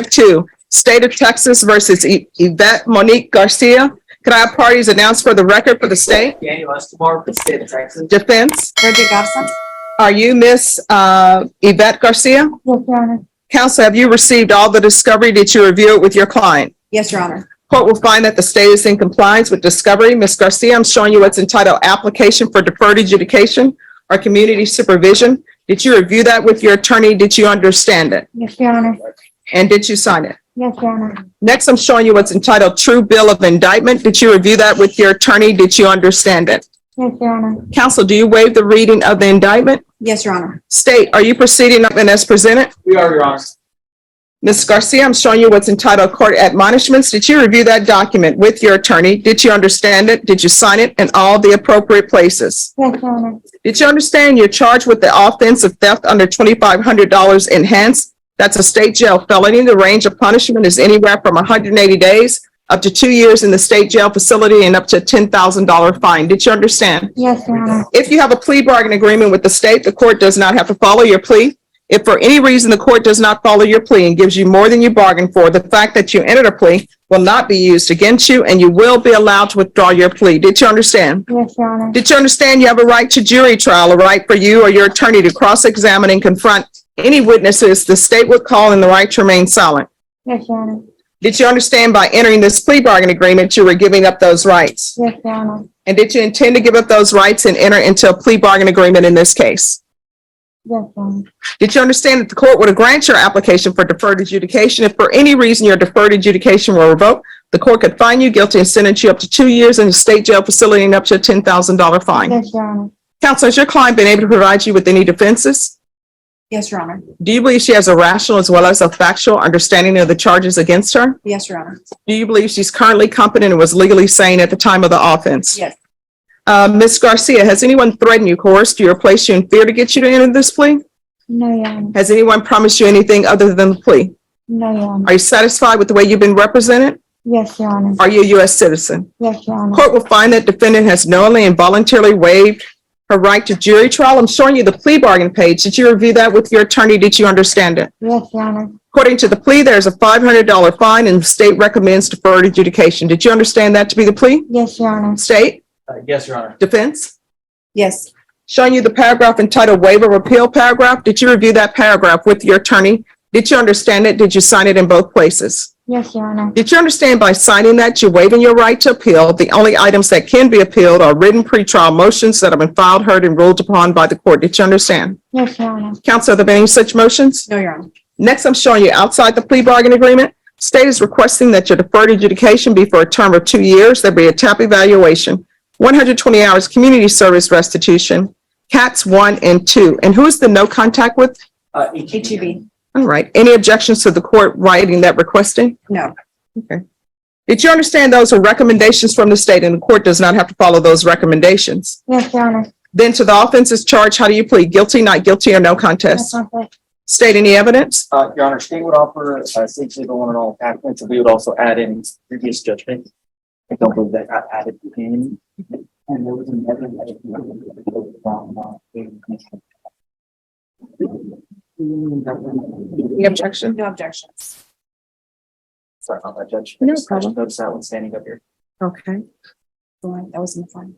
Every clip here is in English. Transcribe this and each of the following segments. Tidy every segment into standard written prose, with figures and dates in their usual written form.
5-2, State of Texas versus Yvette Monique Garcia. Can I have parties announced for the record for the state? Daniel Escobar for the state of Texas. Defense. Bridget Garson. Are you Miss Yvette Garcia? Yes, Your Honor. Counsel, have you received all the discovery? Did you review it with your client? Yes, Your Honor. Court will find that the state is in compliance with discovery. Ms. Garcia, I'm showing you what's entitled Application for Deferred Adjudication or Community Supervision. Did you review that with your attorney? Did you understand it? Yes, Your Honor. And did you sign it? Yes, Your Honor. Next, I'm showing you what's entitled True Bill of Indictment. Did you review that with your attorney? Did you understand it? Yes, Your Honor. Counsel, do you waive the reading of the indictment? Yes, Your Honor. State, are you proceeding up and as presented? We are, Your Honor. Ms. Garcia, I'm showing you what's entitled Court Admonishments. Did you review that document with your attorney? Did you understand it? Did you sign it in all the appropriate places? Yes, Your Honor. Did you understand you're charged with the offense of theft under $2,500 enhanced? That's a state jail felony. The range of punishment is anywhere from 180 days up to 2 years in the state jail facility and up to a $10,000 fine. Did you understand? Yes, Your Honor. If you have a plea bargain agreement with the state, the court does not have to follow your plea. If for any reason the court does not follow your plea and gives you more than you bargained for, the fact that you entered a plea will not be used against you and you will be allowed to withdraw your plea. Did you understand? Yes, Your Honor. Did you understand you have a right to jury trial, a right for you or your attorney to cross-examine and confront any witnesses the state would call and the right to remain silent? Yes, Your Honor. Did you understand by entering this plea bargain agreement you were giving up those rights? Yes, Your Honor. And did you intend to give up those rights and enter into a plea bargain agreement in this case? Yes, Your Honor. Did you understand that the court would grant your application for deferred adjudication? If for any reason your deferred adjudication were revoked, the court could find you guilty and sentence you up to 2 years in the state jail facility and up to a $10,000 fine. Yes, Your Honor. Counsel, has your client been able to provide you with any defenses? Yes, Your Honor. Do you believe she has a rational as well as a factual understanding of the charges against her? Yes, Your Honor. Do you believe she's currently competent and was legally sane at the time of the offense? Yes. Ms. Garcia, has anyone threatened you, coerced you, or placed you in fear to get you to enter this plea? No, Your Honor. Has anyone promised you anything other than the plea? No, Your Honor. Are you satisfied with the way you've been represented? Yes, Your Honor. Are you a U.S. citizen? Yes, Your Honor. Court will find that defendant has knowingly and voluntarily waived her right to jury trial. I'm showing you the plea bargain page. Did you review that with your attorney? Did you understand it? Yes, Your Honor. According to the plea, there's a $500 fine and the state recommends deferred adjudication. Did you understand that to be the plea? Yes, Your Honor. State? Yes, Your Honor. Defense? Yes. Showing you the paragraph entitled Waiver of Appeal paragraph. Did you review that paragraph with your attorney? Did you understand it? Did you sign it in both places? Yes, Your Honor. Did you understand by signing that you're waiving your right to appeal? The only items that can be appealed are written pretrial motions that have been filed, heard, and ruled upon by the court. Did you understand? Yes, Your Honor. Counsel, have there been any such motions? No, Your Honor. Next, I'm showing you outside the plea bargain agreement. State is requesting that your deferred adjudication be for a term of 2 years. There be a TAP evaluation, 120 hours community service restitution, CATS 1 and 2. And who is the no contact with? HEB. All right. Any objections to the court writing that requesting? No. Okay. Did you understand those are recommendations from the state and the court does not have to follow those recommendations? Yes, Your Honor. Then to the offenses charged, how do you plead? Guilty, not guilty, or no contest? No conflict. State any evidence? Your Honor, state would offer state legal and all attachments, and we would also add in previous judgment. I don't believe that got added in. And there was another. Any objection? No objections. Sorry about that, Judge. No I just problem. noticed that one standing up here. Okay. That was in the fine.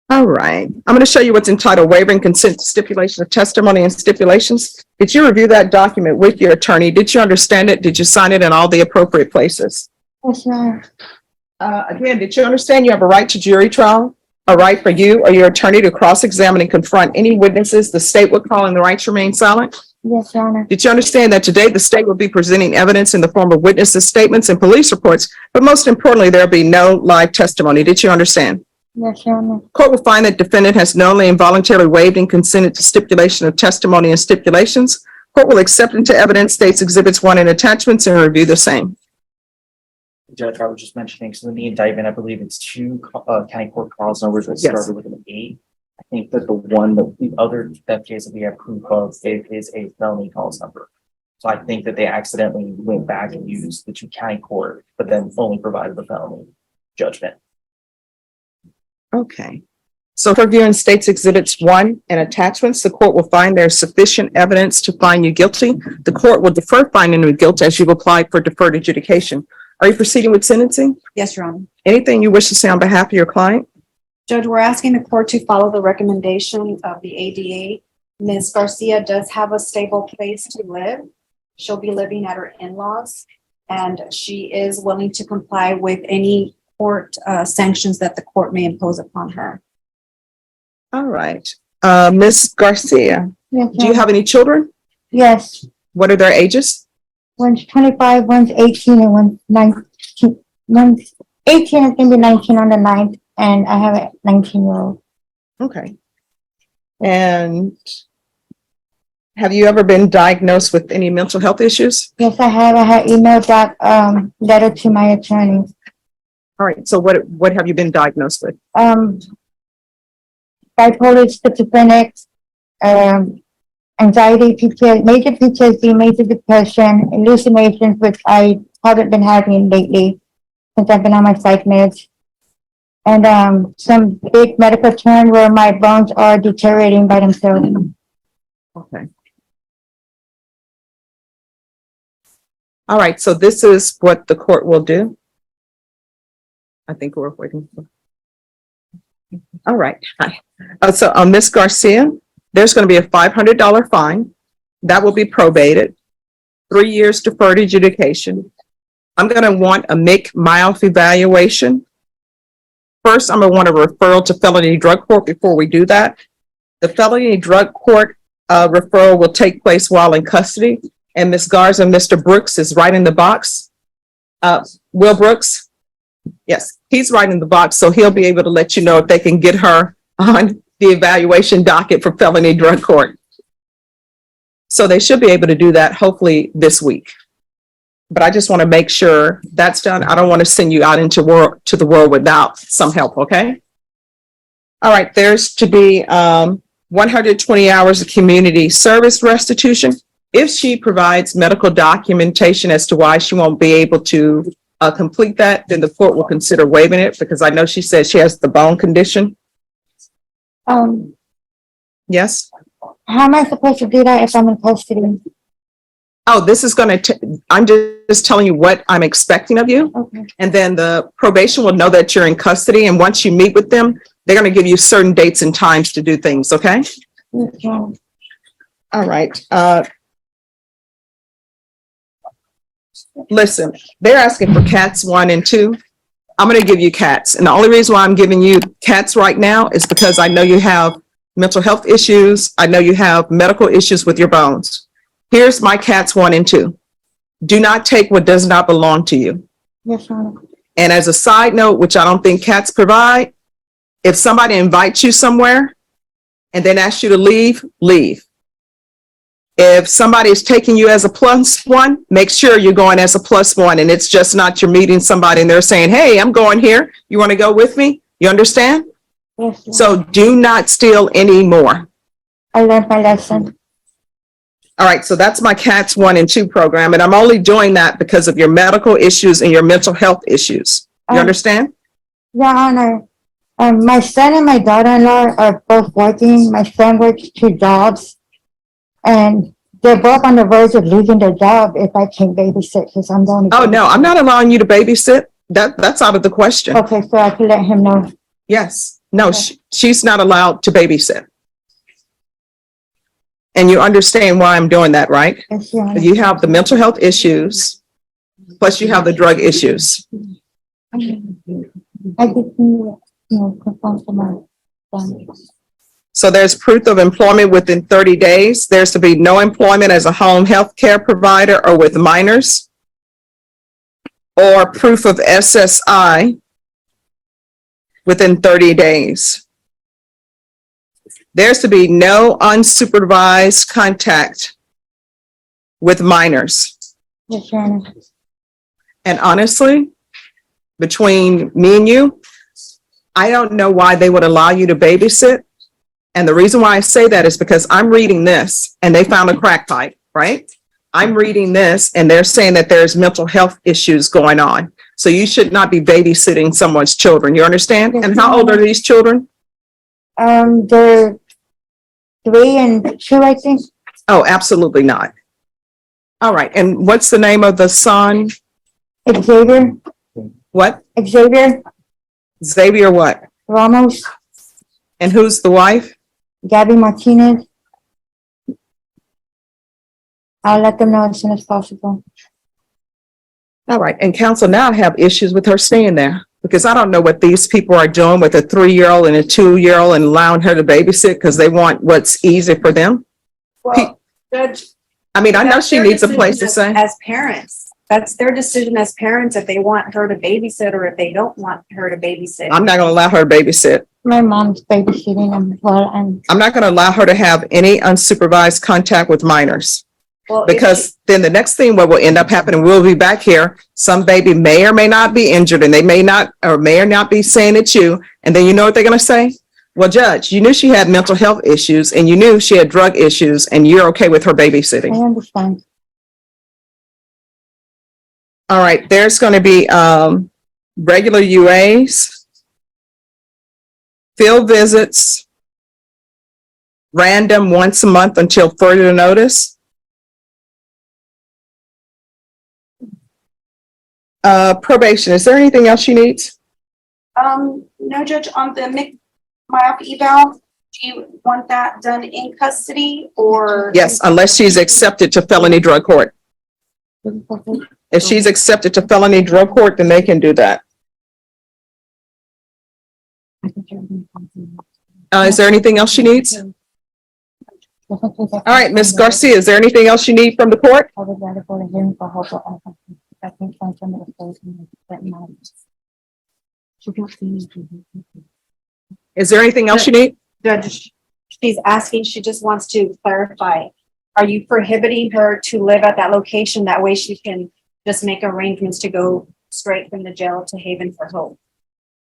All right. I'm going to show you what's entitled Waiver and Consent to Stipulation of Testimony and Stipulations. Did you review that document with your attorney? Did you understand it? Did you sign it in all the appropriate places? Yes, Your Honor. Again, did you understand you have a right to jury trial? A right for you or your attorney to cross-examine and confront any witnesses the state would call and the right to remain silent? Yes, Your Honor. Did you understand that today the state will be presenting evidence in the form of witnesses' statements and police reports, but most importantly, there'll be no live testimony? Did you understand? Yes, Your Honor. Court will find that defendant has knowingly and voluntarily waived and consented to stipulation of testimony and stipulations. Court will accept into evidence states exhibits 1 and attachments and review the same. Judge, I was just mentioning, so in the indictment, I believe it's 2 county court cause numbers that Yes. started with an 8. I think that the other theft case that we have proof of is a felony cause number. So I think that they accidentally went back and used the 2 county court, but then only provided the felony judgment. Okay. So reviewing State's Exhibits 1 and attachments, the court will find there's sufficient evidence to find you guilty. The court will defer finding you guilty as you've applied for deferred adjudication. Are you proceeding with sentencing? Yes, Your Honor. Anything you wish to say on behalf of your client? Judge, we're asking the court to follow the recommendation of the ADA. Ms. Garcia does have a stable place to live. She'll be living at her in-laws, and she is willing to comply with any court sanctions that the court may impose upon her. All right. Ms. Garcia, Yes, do you have any children? yes, What are their ages? one's 25, one's 18, and one's 19. One's 18 is gonna be 19 on the 9th, and I have a 19-year-old. Okay. And have you ever been diagnosed with any mental health issues? Yes, I have. I had emailed that letter to my attorney. All right. So what have you been diagnosed with? Bipolar, schizophrenic, anxiety, PTSD, major PTSD, major depression, hallucinations, which I haven't been having lately since I've been on my psych meds. And some big medical term where my bones are deteriorating by themselves. Okay. All right. So this is what the court will do. I think we're waiting for. All right. Hi. So Ms. Garcia, there's going to be a $500 fine that will be probated, 3 years deferred adjudication. I'm going to want a mild evaluation. First, I'm going to want a referral to felony drug court before we do that. The felony drug court referral will take place while in custody, and Ms. Garza and Mr. Brooks is right in the box. Will Brooks? Yes, he's right in the box, so he'll be able to let you know if they can get her on the evaluation docket for felony drug court. So they should be able to do that hopefully this week. But I just want to make sure that's done. I don't want to send you out into the world without some help, okay? All right, there's to be 120 hours of community service restitution. If she provides medical documentation as to why she won't be able to complete that, then the court will consider waiving it, because I know she says she has the bone condition. Yes? How am I supposed to do that if I'm in custody? Oh, this is going to, I'm just telling you what I'm expecting of you. Okay. And then the probation will know that you're in custody. And once you meet with them, they're going to give you certain dates and times to do things. Okay. Okay. All right. Listen, they're asking for cats 1 and 2. I'm going to give you cats. And the only reason why I'm giving you cats right now is because I know you have mental health issues. I know you have medical issues with your bones. Here's my cats 1 and 2. Do not take what does not belong to you. Yes, Your Honor. And as a side note, which I don't think cats provide, if somebody invites you somewhere and then asks you to leave, leave. If somebody is taking you as a +1, make sure you're going as a +1, and it's just not you're meeting somebody and they're saying, hey, I'm going here. You want to go with me? You understand? Yes, Your So Honor. do not steal anymore. I learned my lesson. All right, so that's my cats 1 and 2 program, and I'm only doing that because of your medical issues and your mental health issues. You understand? Your Honor, my son and my daughter-in-law are both working. My son works 2 jobs, and they're both on the verge of losing their job if I can't babysit, because I'm the only. Oh, no, I'm not allowing you to babysit. That's out of the question. Okay, so I can let him know. Yes. No, Okay. she's not allowed to babysit. And you understand why I'm doing that, right? Yes, Your Honor. You have the mental health issues, plus you have the drug issues. I just need, confirm to my son. So there's proof of employment within 30 days. There's to be no employment as a home health care provider or with minors, or proof of SSI within 30 days. There's to be no unsupervised contact with minors. Yes, Your Honor. And honestly, between me and you, I don't know why they would allow you to babysit. And the reason why I say that is because I'm reading this and they found a crack pipe, right? I'm reading this and they're saying that there's mental health issues going on. So you should not be babysitting someone's children. You understand? Yes, And how old are these children? They're 3 and 2, I think. Oh, absolutely not. All right, and what's the name of the son? Xavier, What? Xavier Xavier what? Ramos, And who's the wife? Gabby Martinez. I'll let them know as soon as possible. All right, and counsel, now I have issues with her staying there because I don't know what these people are doing with a 3-year-old and a 2-year-old and allowing her to babysit because they want what's easy for them. Well, Judge. I mean, I know that's she their needs a place to decision stay. As parents, that's their decision as parents if they want her to babysit or if they don't want her to babysit. I'm not gonna allow her to babysit. My mom's babysitting them while I'm. I'm not gonna allow her to have any unsupervised contact with minors. Well, if Because then the next thing what will end up happening, we'll be back here. Some baby may or may not be injured and they may not or not be saying it's you. And then you know what they're gonna say? Well, Judge, you knew she had mental health issues and you knew she had drug issues and you're okay with her babysitting. I understand. All right, there's gonna be regular UAs, field visits, random once a month until further notice. Probation, is there anything else she needs? no, Judge, on the MIP eval, do you want that done in custody or? Yes, unless she's accepted to felony drug court. If she's accepted to felony drug court, then they can do that. Is there anything else she needs? All right, Ms. Garcia, is there anything else you need from the court? I would rather go to hearing for hope. I think find some of the things that matter. Is there anything else you need? Judge, she's asking, she just wants to clarify. Are you prohibiting her to live at that location? That way she can just make arrangements to go straight from the jail to Haven for Hope.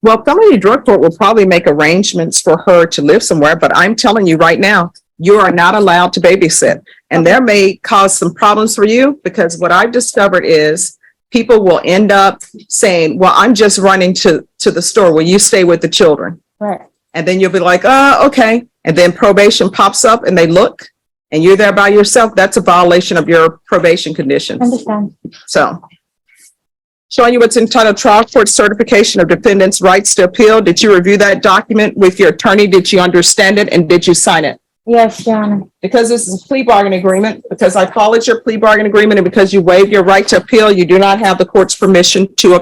Well, felony drug court will probably make arrangements for her to live somewhere, but I'm telling you right now, you are not allowed to babysit. And there may cause some problems for you because what I've discovered is people will end up saying, well, I'm just running to the store. Will you stay with the children? Right. And then you'll be like, oh, okay. And then probation pops up and they look and you're there by yourself. That's a violation of your probation conditions. Understand. So showing you what's entitled trial court certification of defendant's rights to appeal. Did you review that document with your attorney? Did you understand it? And did you sign it? Yes, Your Honor. Because this is a plea bargain agreement, because I followed your plea bargain agreement and because you waived your right to appeal, you do not have the court's permission to appeal.